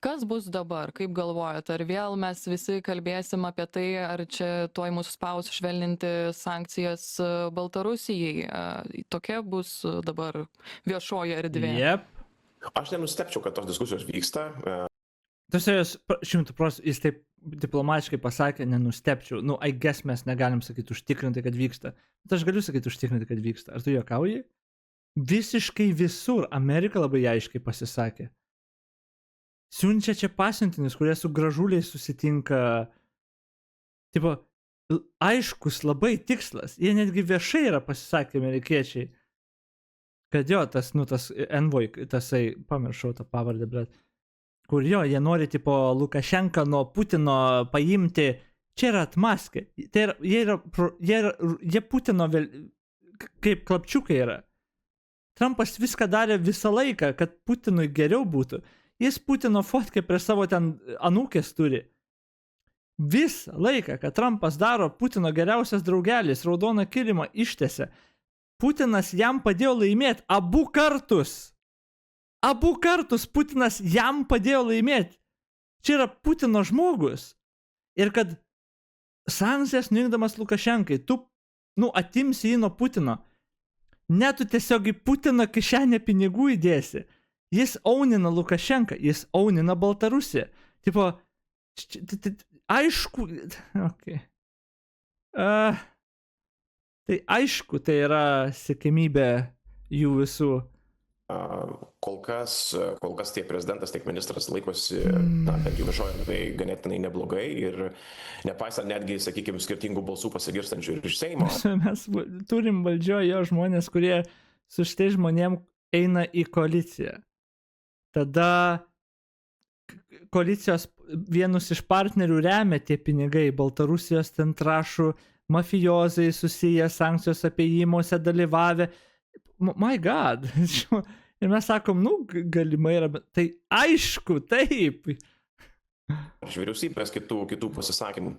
Kas bus dabar, kaip galvojat, ar vėl mes visi kalbėsim apie tai, ar čia tuoj mūsų spaus švelninti sankcijas Baltarusijai? Tokia bus dabar viešoji erdvė. Jep. Aš nenustepčiau, kad tos diskusijos vyksta. Tas jos 100%, jis taip diplomatiškai pasakė, nenustepčiau. Nu, I guess mes negalim sakyti užtikrinti, kad vyksta. Bet aš galiu sakyti užtikrinti, kad vyksta. Ar tu juokauji? Visiškai visur Amerika labai aiškiai pasisakė. Siunčia čia pasiuntinius, kurie su gražuliais susitinka. Tipo, aiškus labai tikslas. Jie netgi viešai yra pasisakę amerikiečiai. Kad jo, tas envoy, tasai, pamiršau tą pavardę, bet kur jo, jie nori, tipo, Lukašenką nuo Putino paimti, čia yra atmaskė. Tai yra, jie Putino kaip klapčiukai yra. Trumpas viską darė visą laiką, kad Putinui geriau būtų. Jis Putino fotkę prie savo ten anūkės turi. Visą laiką, kad Trumpas daro, Putino geriausias draugelis raudoną kilimą ištėse. Putinas jam padėjo laimėti abu kartus. Abu kartus Putinas jam padėjo laimėti. Čia yra Putino žmogus. Ir kad sankcijas nuimdamas Lukašenkai, tu, atimsi jį nuo Putino. Ne, tu tiesiog į Putino kišenę pinigų įdėsi. Jis aunina Lukašenką, jis aunina Baltarusiją. Tipo, aišku, okay. Tai aišku, tai yra siekiamybė jų visų. Kol kas tiek prezidentas, tiek ministras laikosi, bent jau viešoje erdvėje ganėtinai neblogai ir nepaisant netgi, sakykime, skirtingų balsų pasigirstančių ir iš Seimo. Mes turim valdžioje jo žmonės, kurie su šitai žmonėm eina į koaliciją. Tada koalicijos vienus iš partnerių remia tie pinigai, Baltarusijos ten trąšų mafijozai susiję, sankcijos apėjimuose dalyvavę. My God. Ir mes sakom, galimai yra, tai aišku, taip. Iš vyriausybės kitų pasisakymų.